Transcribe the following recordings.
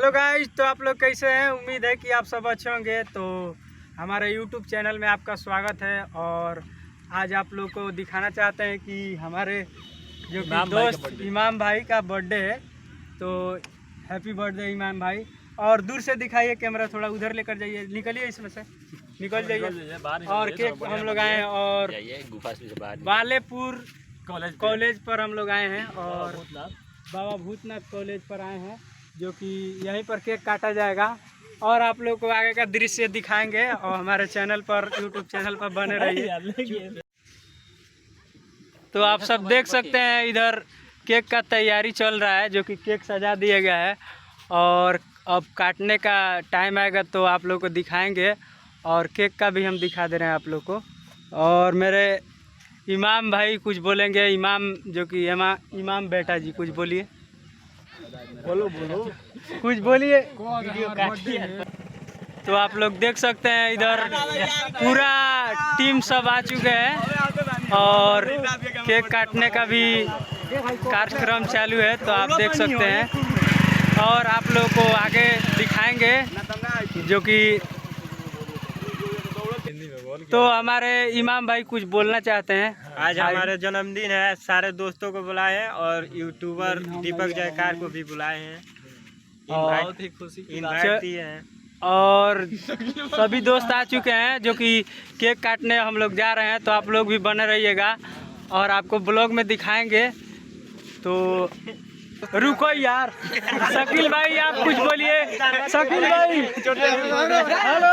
Hello guys, तो आप लोग कैसे हैं? उम्मीद है कि आप सब अच्छे होंगे। तो हमारे YouTube चैनल में आपका स्वागत है। और आज आप लोग को दिखाना चाहते हैं कि हमारे जो कि दोस्त इमाम भाई का बर्थडे है। तो हैप्पी बर्थडे इमाम भाई। और दूर से दिखाइए, कैमरा थोड़ा उधर लेकर जाइए, निकलिए इसमें से, निकल जाइए। और केक हम लोग आए हैं और बालेपुर कॉलेज पर हम लोग आए हैं और बाबा भूतनाथ कॉलेज पर आए हैं, जो कि यहीं पर केक काटा जाएगा और आप लोग को आगे का दृश्य दिखाएंगे। और हमारे चैनल पर, यूट्यूब चैनल पर बने रहिए। तो आप सब देख सकते हैं इधर केक का तैयारी चल रहा है, जो कि केक सजा दिया गया है और अब काटने का टाइम आएगा तो आप लोग को दिखाएंगे। और केक का भी हम दिखा दे रहे हैं आप लोग को। और मेरे इमाम भाई कुछ बोलेंगे। इमाम जो कि इमाम बेटा जी, कुछ बोलिए। बोलो कुछ बोलिए। तो आप लोग देख सकते हैं इधर पूरा टीम सब आ चुके हैं और केक काटने का भी कार्यक्रम चालू है, तो आप देख सकते हैं। और आप लोग को आगे दिखाएंगे, जो कि तो हमारे इमाम भाई कुछ बोलना चाहते हैं। आज हमारे जन्मदिन है, सारे दोस्तों को बुलाए हैं और यूट्यूबर दीपक जयकार को भी बुलाए हैं। बहुत ही खुशी इनवाइट दिए हैं और सभी दोस्त आ चुके हैं, जो कि केक काटने हम लोग जा रहे हैं। तो आप लोग भी बने रहिएगा और आपको ब्लॉग में दिखाएंगे। तो रुको यार, शकील भाई आप कुछ बोलिए। शकील भाई हेलो,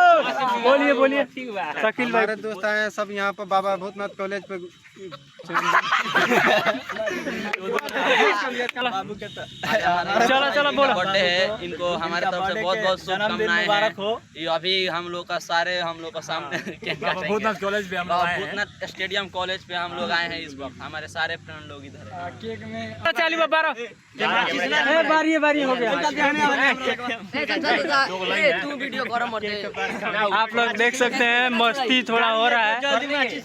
बोलिए शकील भाई। हमारे दोस्त आए हैं सब यहाँ पर बाबा भूतनाथ कॉलेज पे। चलो बोलो। बर्थडे है, इनको हमारे तरफ से बहुत बहुत शुभकामनाएं हैं। ये अभी हम लोग का सामने भूतनाथ कॉलेज पे, भूतनाथ स्टेडियम कॉलेज पे हम लोग आए हैं। इस वक्त हमारे सारे फ्रेंड लोग इधर हैं। केक में चाली बारह बारी हो गया। तू वीडियो करो। आप लोग देख सकते हैं मस्ती थोड़ा हो रहा है,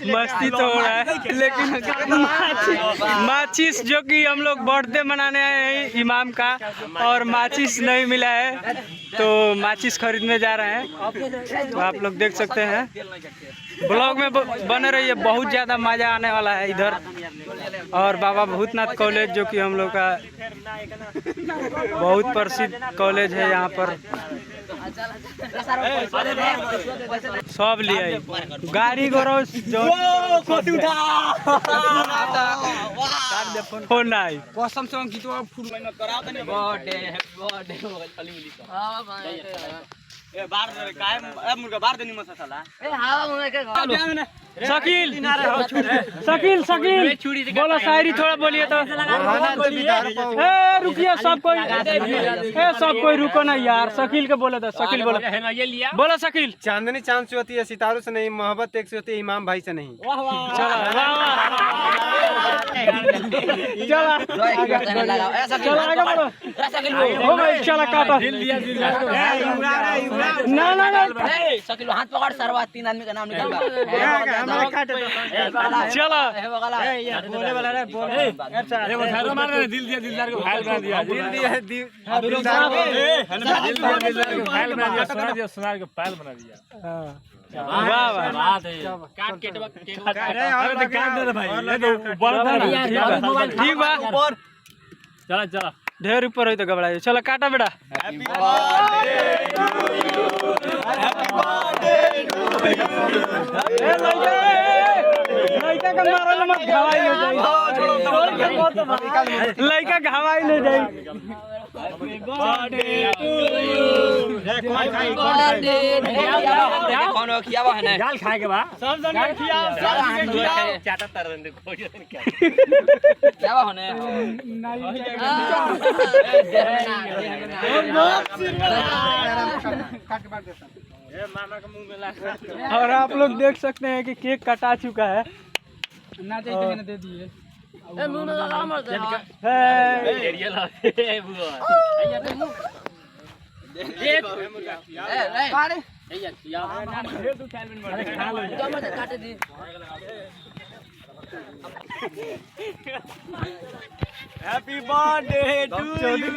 मस्ती तो हो रहा है, लेकिन माचिस जो कि हम लोग बर्थडे मनाने आए हैं इमाम का, और माचिस नहीं मिला है तो माचिस खरीदने जा रहे हैं। तो आप लोग देख सकते हैं, ब्लॉग में बने रहिए, बहुत ज़्यादा मज़ा आने वाला है इधर। और बाबा भूतनाथ कॉलेज जो कि हम लोग का बहुत प्रसिद्ध कॉलेज है, यहाँ पर सब लिए गाड़ी गोरो फोन नहीं कसम से गीतवा फुल शकील बोलो शायरी थोड़ा बोलिए तो। रुकिए सब कोई रुको ना यार। शकील के बोले तो शकील बोलो शकील। चांदनी चांद से होती है, सितारों से नहीं। मोहब्बत एक से होती है, इमाम भाई से नहीं। चला काटा ना शकील हाथ पकड़, सरवा 3 आदमी का नाम निकल। चलो बोले वाला रे बोल। एगो झारो मार रहे, दिल दिया दिलदार को फाइल बना दिया। दिल दिया दिलदार को फाइल बना दिया। सुनार को फाइल बना दिया। वाह काट के अरे काट दे भाई, ठीक बा। चला ढेर ऊपर हो तो घबराइए। चलो काटा बेटा। लड़का का मारल मत, घावाई हो जाए। लड़का घावाई हो जाए। कौन खियावा है ना? जाल खाए के बाद सब जन चाटा तर दे क्या होने मामा का मुंह में लगा। और आप लोग देख सकते हैं कि केक कटा चुका है। ना चाहिए मैंने दे दिए। Happy birthday to you.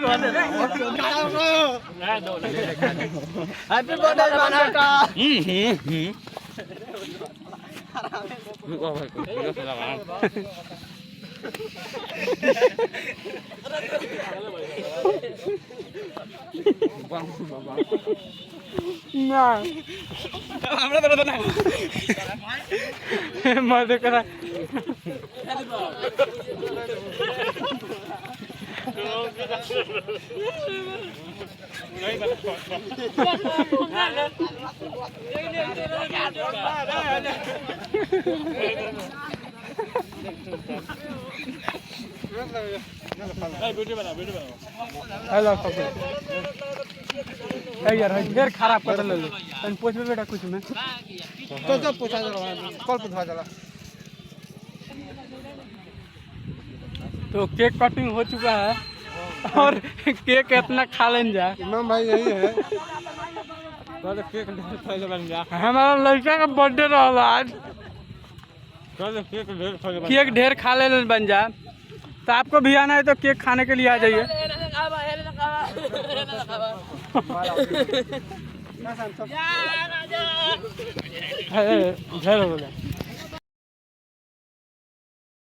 Happy birthday बनाता। ना हमरा तो बना मत करा। हेलो यार ढेर खराब कर ले तन पूछ बेटा कुछ में तो पूछा कल पूछा चला। तो केक कटिंग हो चुका है और केक इतना खा लें जा इमाम भाई यही है। केक बन जा हमारा लड़का का बर्थडे रहा आज। केक ढेर खा ले बन जा। तो आपको भी आना है तो केक खाने के लिए आ जाइए। घर हो गया।